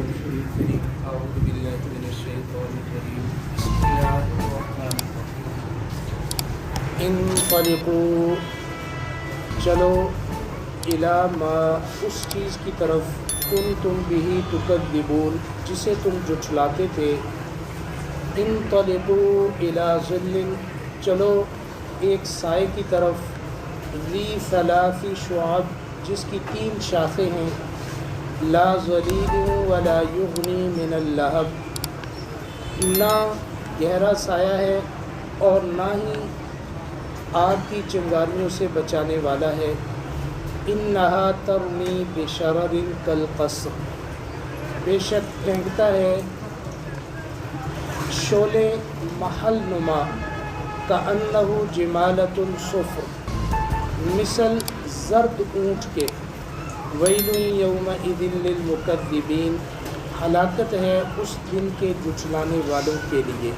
أعوذ بالله من الشيطان الرجيم بسم الله الرحمن الرحيم انطلقوا چلو الی ما اس چیز کی طرف کنتم بہ تکذبون جسے تم جھٹلاتے تھے انطلقوا الی ظل چلو ایک سائے کی طرف ذی ثلاث شعب جس کی 3 شاخیں ہیں لا ظلیل ولا یغنی من اللہب نہ گہرا سایہ ہے اور نہ ہی آگ کی چنگاریوں سے بچانے والا ہے انہا ترمی بشرر کالقصر بے شک پھینکتا ہے شعلے محل نما کأنہ جمالۃ صفر مثل زرد اونٹ کے ویل یومئذ للمکذبین ہلاکت ہے اس دن کے جھٹلانے والوں کے لیے۔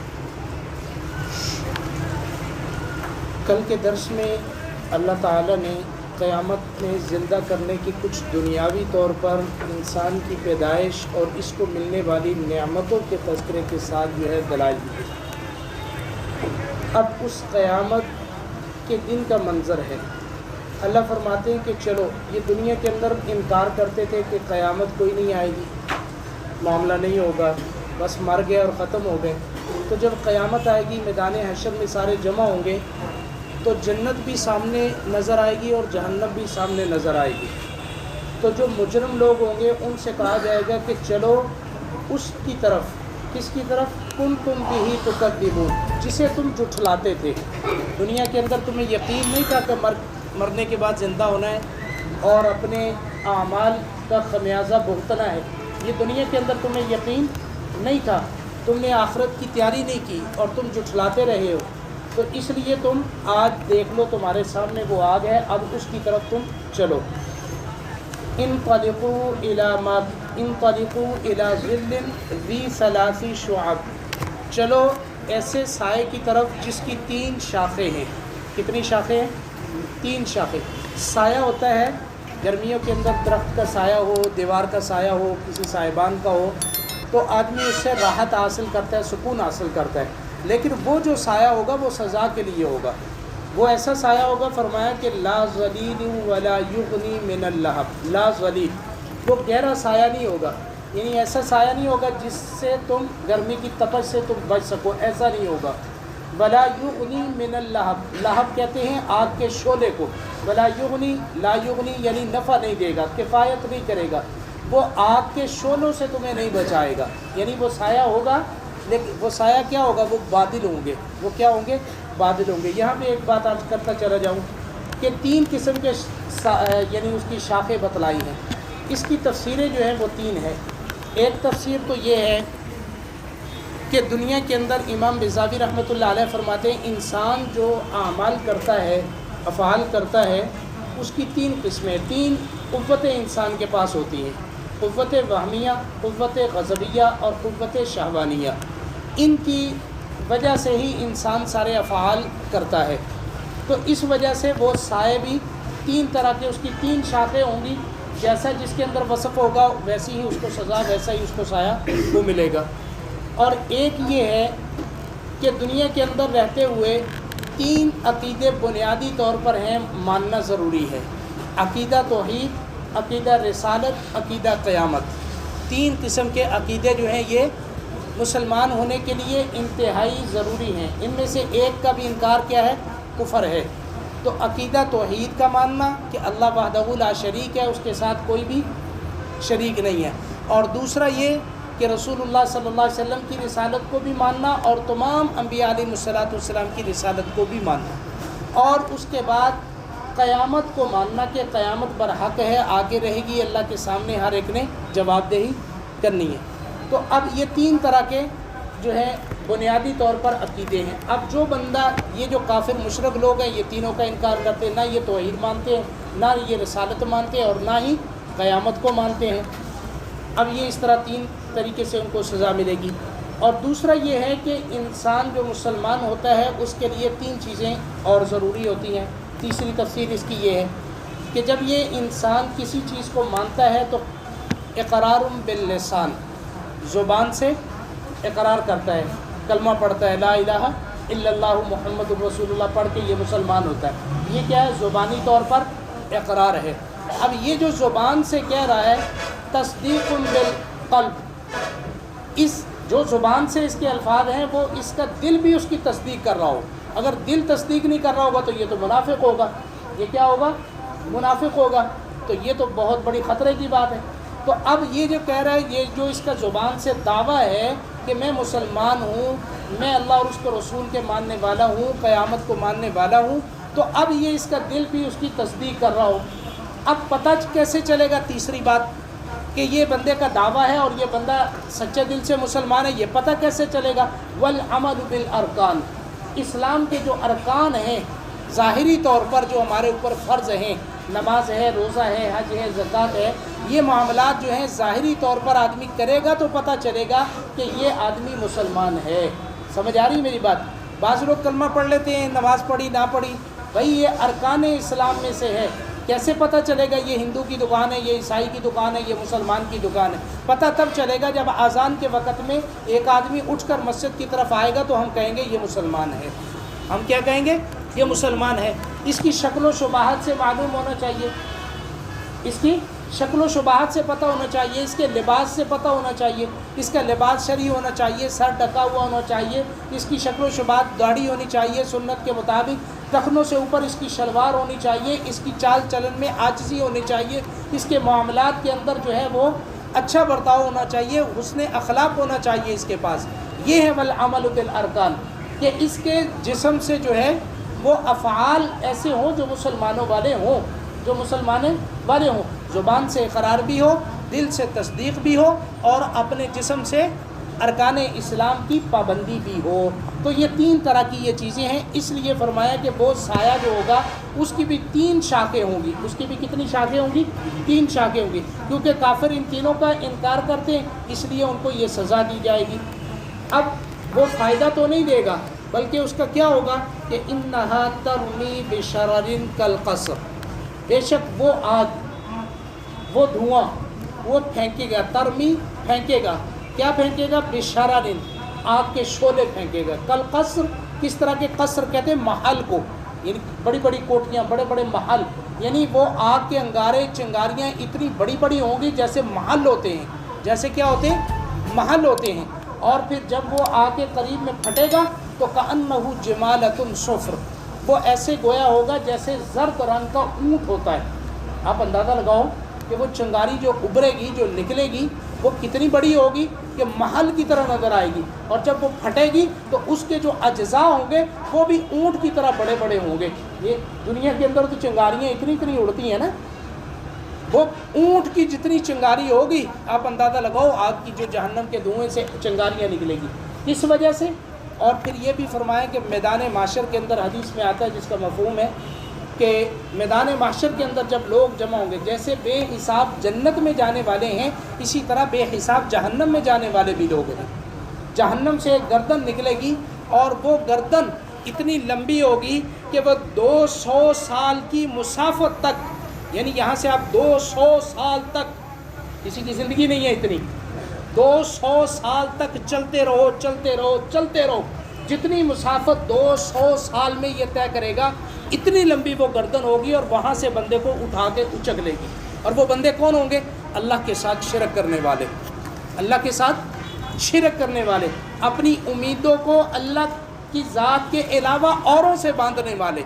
کل کے درس میں اللہ تعالیٰ نے قیامت میں زندہ کرنے کی کچھ دنیاوی طور پر انسان کی پیدائش اور اس کو ملنے والی نعمتوں کے تذکرے کے ساتھ جو ہے دلائل دیے۔ اب اس قیامت کے دن کا منظر ہے۔ اللہ فرماتے ہیں کہ چلو یہ دنیا کے اندر انکار کرتے تھے کہ قیامت کوئی نہیں آئے گی، معاملہ نہیں ہوگا، بس مر گئے اور ختم ہو گئے۔ تو جب قیامت آئے گی میدان حشر میں سارے جمع ہوں گے تو جنت بھی سامنے نظر آئے گی اور جہنم بھی سامنے نظر آئے گی۔ تو جو مجرم لوگ ہوں گے ان سے کہا جائے گا کہ چلو اس کی طرف، کس کی طرف؟ کنتم بہ تکذبون جسے تم جھٹلاتے تھے۔ دنیا کے اندر تمہیں یقین نہیں تھا کہ مرنے کے بعد زندہ ہونا ہے اور اپنے اعمال کا خمیازہ بھگتنا ہے، یہ دنیا کے اندر تمہیں یقین نہیں تھا، تم نے آخرت کی تیاری نہیں کی اور تم جھٹلاتے رہے ہو، تو اس لیے تم آج دیکھ لو تمہارے سامنے وہ آگ ہے، اب اس کی طرف تم چلو۔ انطلقوا الی ظل ذی ثلاث شعب چلو ایسے سائے کی طرف جس کی 3 شاخیں ہیں۔ کتنی شاخیں ہیں؟ 3 شاخیں۔ سایہ ہوتا ہے گرمیوں کے اندر درخت کا سایہ ہو، دیوار کا سایہ ہو، کسی سائبان کا ہو تو آدمی اس سے راحت حاصل کرتا ہے، سکون حاصل کرتا ہے، لیکن وہ جو سایہ ہوگا وہ سزا کے لیے ہوگا۔ وہ ایسا سایہ ہوگا، فرمایا کہ لا ظلیل ولا یغنی من اللہب، لا ظلیل وہ گہرا سایہ نہیں ہوگا، یعنی ایسا سایہ نہیں ہوگا جس سے تم گرمی کی تپش سے تم بچ سکو، ایسا نہیں ہوگا۔ ولا یغنی من اللہب، لہب کہتے ہیں آگ کے شعلے کو، ولا یغنی، لا یغنی یعنی نفع نہیں دے گا، کفایت نہیں کرے گا، وہ آگ کے شعلوں سے تمہیں نہیں بچائے گا، یعنی وہ سایہ ہوگا لیکن وہ سایہ کیا ہوگا؟ وہ بادل ہوں گے، وہ کیا ہوں گے؟ بادل ہوں گے۔ یہاں پہ ایک بات عرض کرتا چلا جاؤں کہ 3 قسم کے یعنی اس کی شاخیں بتلائی ہیں، اس کی تفسیریں جو ہیں وہ 3 ہیں۔ ایک تفسیر تو یہ ہے کہ دنیا کے اندر امام بیضاوی رحمۃ اللہ علیہ فرماتے ہیں انسان جو اعمال کرتا ہے، افعال کرتا ہے، اس کی 3 قسمیں، 3 قوتیں انسان کے پاس ہوتی ہیں، قوت وہمیہ، قوت غضبیہ اور قوت شہوانیہ۔ ان کی وجہ سے ہی انسان سارے افعال کرتا ہے، تو اس وجہ سے وہ سائے بھی 3 طرح کے، اس کی 3 شاخیں ہوں گی، جیسا جس کے اندر وصف ہوگا ویسی ہی اس کو سزا، ویسا ہی اس کو سایہ وہ ملے گا۔ اور ایک یہ ہے کہ دنیا کے اندر رہتے ہوئے 3 عقیدے بنیادی طور پر ہیں، ماننا ضروری ہے، عقیدہ توحید، عقیدہ رسالت، عقیدہ قیامت۔ 3 قسم کے عقیدے جو ہیں یہ مسلمان ہونے کے لیے انتہائی ضروری ہیں، ان میں سے ایک کا بھی انکار کیا ہے؟ کفر ہے۔ تو عقیدہ توحید کا ماننا کہ اللہ وحدہ لا شریک ہے، اس کے ساتھ کوئی بھی شریک نہیں ہے، اور دوسرا یہ کہ رسول اللہ صلی اللہ علیہ وسلم کی رسالت کو بھی ماننا اور تمام انبیاء علیہ السلام کی رسالت کو بھی ماننا، اور اس کے بعد قیامت کو ماننا کہ قیامت برحق ہے، آگے رہے گی، اللہ کے سامنے ہر ایک نے جواب دہی کرنی ہے۔ تو اب یہ 3 طرح کے جو ہے بنیادی طور پر عقیدے ہیں۔ اب جو بندہ، یہ جو کافر مشرک لوگ ہیں یہ تینوں کا انکار کرتے ہیں، نہ یہ توحید مانتے ہیں، نہ یہ رسالت مانتے ہیں، اور نہ ہی قیامت کو مانتے ہیں۔ اب یہ اس طرح 3 طریقے سے ان کو سزا ملے گی۔ اور دوسرا یہ ہے کہ انسان جو مسلمان ہوتا ہے اس کے لیے 3 چیزیں اور ضروری ہوتی ہیں۔ تیسری تفسیر اس کی یہ ہے کہ جب یہ انسان کسی چیز کو مانتا ہے تو اقرار باللسان، ज़ुबान से इकरार करता है, कलमा पढ़ता है, ला इलाहा इल्लल्लाह मुहम्मदुर रसूलुल्लाह पढ़ के ये मुसलमान होता है। ये क्या है? ज़ुबानी तौर पर इकरार है। अब ये जो ज़ुबान से कह रहा है तस्दीक़ुन बिल क़ल्ब, इस जो ज़ुबान से इसके अल्फाज हैं वो इसका दिल भी उसकी तस्दीक कर रहा हो। अगर दिल तस्दीक नहीं कर रहा होगा तो ये तो मुनाफिक होगा। ये क्या होगा? मुनाफिक होगा। तो ये तो बहुत बड़ी ख़तरे की बात है। तो अब ये जो कह रहा है, ये जो इसका ज़ुबान से दावा है कि मैं मुसलमान हूँ, मैं अल्लाह और उसके रसूल के मानने वाला हूँ, क़यामत को मानने वाला हूँ, तो अब ये इसका दिल भी उसकी तस्दीक कर रहा हो। अब पता कैसे चलेगा? तीसरी बात कि ये बंदे का दावा है और ये बंदा सच्चे दिल से मुसलमान है, ये पता कैसे चलेगा? वल अमल बिल अरकान, इस्लाम के जो अरकान हैं ज़ाहिरी तौर पर जो हमारे ऊपर फ़र्ज़ हैं, नमाज है, रोज़ा है, हज है, ज़कात है, ये मामलात जो हैं ज़ाहिरी तौर पर आदमी करेगा तो पता चलेगा कि ये आदमी मुसलमान है। समझ आ रही मेरी बात? बाज़ लोग कलमा पढ़ लेते हैं, नमाज़ पढ़ी ना पढ़ी, भाई ये अरकान इस्लाम में से है। कैसे पता चलेगा ये हिंदू की दुकान है, ये ईसाई की दुकान है, ये मुसलमान की दुकान है? पता तब चलेगा जब आज़ान के वक़्त में एक आदमी उठकर मस्जिद की तरफ आएगा तो हम कहेंगे ये मुसलमान है। हम क्या कहेंगे? ये मुसलमान है। इसकी शक्ल व शुबाहत से मालूम होना चाहिए, इसकी शक्ल व शुबाहत से पता होना चाहिए, इसके लिबास से पता होना चाहिए, इसका लिबास शरई होना चाहिए, सर ढका हुआ होना चाहिए, इसकी शक्ल व शुबाहत दाढ़ी होनी चाहिए सुन्नत के मुताबिक, टखनों से ऊपर इसकी शलवार होनी चाहिए, इसकी चाल चलन में आजिज़ी होनी चाहिए, इसके मामलात के अंदर जो है वो अच्छा बर्ताव होना चाहिए, हुस्न अखलाक होना चाहिए इसके पास। ये है वल अमल बिल अरकान, कि इसके जिस्म से जो है वो अफ़आल ऐसे हों जो मुसलमानों वाले हों, जो मुसलमान वाले हों, ज़ुबान से इक़रार भी हो, दिल से तस्दीक़ भी हो और अपने जिस्म से अरकान इस्लाम की पाबंदी भी हो। तो ये तीन तरह की ये चीज़ें हैं। इसलिए फरमाया कि वो साया जो होगा उसकी भी तीन शाखें होंगी। उसकी भी कितनी शाखें होंगी? तीन शाखें होंगी, क्योंकि काफिर इन तीनों का इनकार करते हैं, इसलिए उनको ये सज़ा दी जाएगी। अब वो फ़ायदा तो नहीं देगा, बल्कि उसका क्या होगा कि इन्नहा तरमी बिशररिन कल क़स्र, बेशक वो आग, वो धुआं, वो फेंकेगा, तरमी फेंकेगा, क्या फेंकेगा? बिशररिन, आग के शोले फेंकेगा। कल क़स्र, किस तरह के क़स्र कहते हैं? महल को, यानी बड़ी बड़ी कोठियाँ, बड़े बड़े महल, यानी वो आग के अंगारे चिंगारियाँ इतनी बड़ी बड़ी होंगी जैसे महल होते हैं, जैसे क्या होते हैं? महल होते हैं। और फिर जब वो आग के करीब में फटेगा तो कअन्नहु जमालतुन सुफ्र, वो ऐसे गोया होगा जैसे ज़र्द रंग का ऊँट होता है। आप अंदाज़ा लगाओ कि वो चिंगारी जो उभरेगी, जो निकलेगी, वो कितनी बड़ी होगी कि महल की तरह नज़र आएगी। और जब वो फटेगी तो उसके जो अज्जा होंगे वो भी ऊँट की तरह बड़े बड़े होंगे। ये दुनिया के अंदर तो चिंगारियाँ इतनी इतनी उड़ती हैं ना, वो ऊँट की जितनी चिंगारी होगी, आप अंदाज़ा लगाओ आग की जो जहन्नम के धुएँ से चिंगारियाँ निकलेगी। इस वजह से और फिर ये भी फरमाया कि मैदान माशर के अंदर हदीस में आता है जिसका मफ़हूम है कि मैदान माशर के अंदर जब लोग जमा होंगे, जैसे बेहिसाब जन्नत में जाने वाले हैं इसी तरह बेहिसाब जहन्नम में जाने वाले भी लोग हैं। जहन्नम से एक गर्दन निकलेगी और वो गर्दन इतनी लंबी होगी कि वह 200 साल की मुसाफत तक, यानी यहाँ से आप 200 साल तक, किसी की ज़िंदगी नहीं है इतनी, 200 साल तक चलते रहो चलते रहो चलते रहो, जितनी मुसाफत 200 साल में ये तय करेगा इतनी लंबी वो गर्दन होगी और वहाँ से बंदे को उठा के उचक लेगी। और वो बंदे कौन होंगे? अल्लाह के साथ शिरक करने वाले, अल्लाह के साथ शिरक करने वाले, अपनी उम्मीदों को अल्लाह की ज़ात के अलावा औरों से बांधने वाले,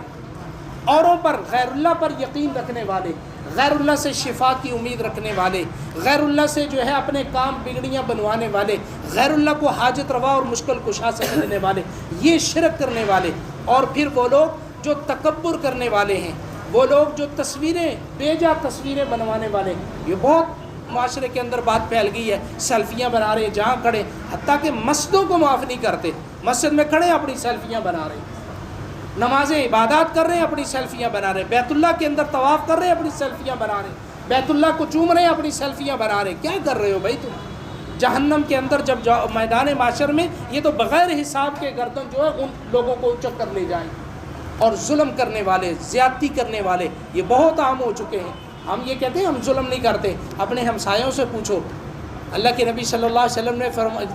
औरों पर गैरुल्लाह पर यकीन रखने वाले, गैरुल्लाह से शिफा की उम्मीद रखने वाले, गैरुल्लाह से जो है अपने काम बिगड़ियाँ बनवाने वाले, गैरुल्लाह को हाजत रवा और मुश्किल कुशा समझने वाले, ये शिरक करने वाले। और फिर वो लोग जो तकब्बुर करने वाले हैं, वो लोग जो तस्वीरें, बेजा तस्वीरें बनवाने वाले, ये बहुत माशरे के अंदर बात फैल गई है। सेल्फियाँ बना रहे जहाँ खड़े, हत्ता कि मस्जिदों को माफ़ नहीं करते, मस्जिद में खड़े अपनी सेल्फियाँ बना रहे, नमाज़ें इबादत कर रहे हैं अपनी सेल्फियाँ बना रहे, बैतुल्लाह के अंदर तवाफ़ कर रहे हैं अपनी सेल्फियाँ बना रहे, बैतुल्लाह को चूम रहे हैं अपनी सेल्फियाँ बना रहे। क्या कर रहे हो भाई तुम? जहन्नम के अंदर जब जाओ मैदान माशर में, ये तो बग़ैर हिसाब के गर्दन जो है उन लोगों को उचक कर ले जाएंगे। और जुल्म करने वाले, ज़्यादती करने वाले ये बहुत आम हो चुके हैं। हम ये कहते हैं हम जुल्म नहीं करते, अपने हमसायों से पूछो, اللہ کے نبی صلی اللہ علیہ وسلم نے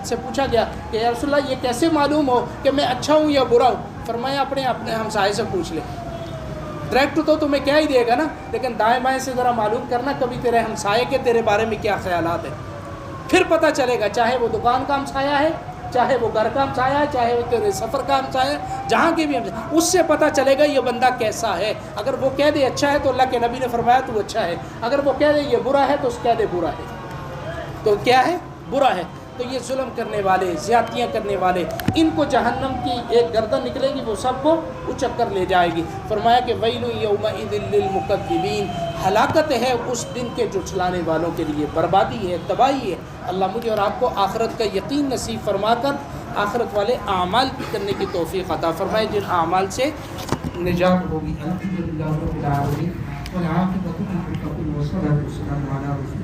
سے پوچھا گیا کہ یا رسول اللہ یہ کیسے معلوم ہو کہ میں اچھا ہوں یا برا ہوں؟ فرمایا اپنے ہمسائے سے پوچھ لے، ڈائریکٹ تو تمہیں کیا ہی دے گا نا، لیکن دائیں بائیں سے ذرا معلوم کرنا کبھی تیرے ہمسائے کے تیرے بارے میں کیا خیالات ہیں، پھر پتہ چلے گا، چاہے وہ دکان کا ہمسایہ ہے، چاہے وہ گھر کا ہمسایہ ہے، چاہے وہ تیرے سفر کا ہمسایہ ہے، جہاں کے بھی ہمسایہ، اس سے پتہ چلے گا یہ بندہ کیسا ہے۔ اگر وہ کہہ دے اچھا ہے تو اللہ کے نبی نے فرمایا تو اچھا ہے، اگر وہ کہہ دے یہ برا ہے تو اس کہہ دے برا ہے، تو کیا ہے؟ برا ہے۔ تو یہ ظلم کرنے والے، زیادتیاں کرنے والے، ان کو جہنم کی ایک گردن نکلے گی، وہ سب کو اچک کر لے جائے گی۔ فرمایا کہ ویل یومئذ للمکذبین، ہلاکت ہے اس دن کے جھٹلانے والوں کے لیے، بربادی ہے، تباہی ہے۔ اللہ مجھے اور آپ کو آخرت کا یقین نصیب فرما کر آخرت والے اعمال کرنے کی توفیق عطا فرمائے جن اعمال سے نجات ہوگی۔ الحمدللہ رب العالمین والعاقبۃ للمتقین والصلاۃ والسلام علی رسول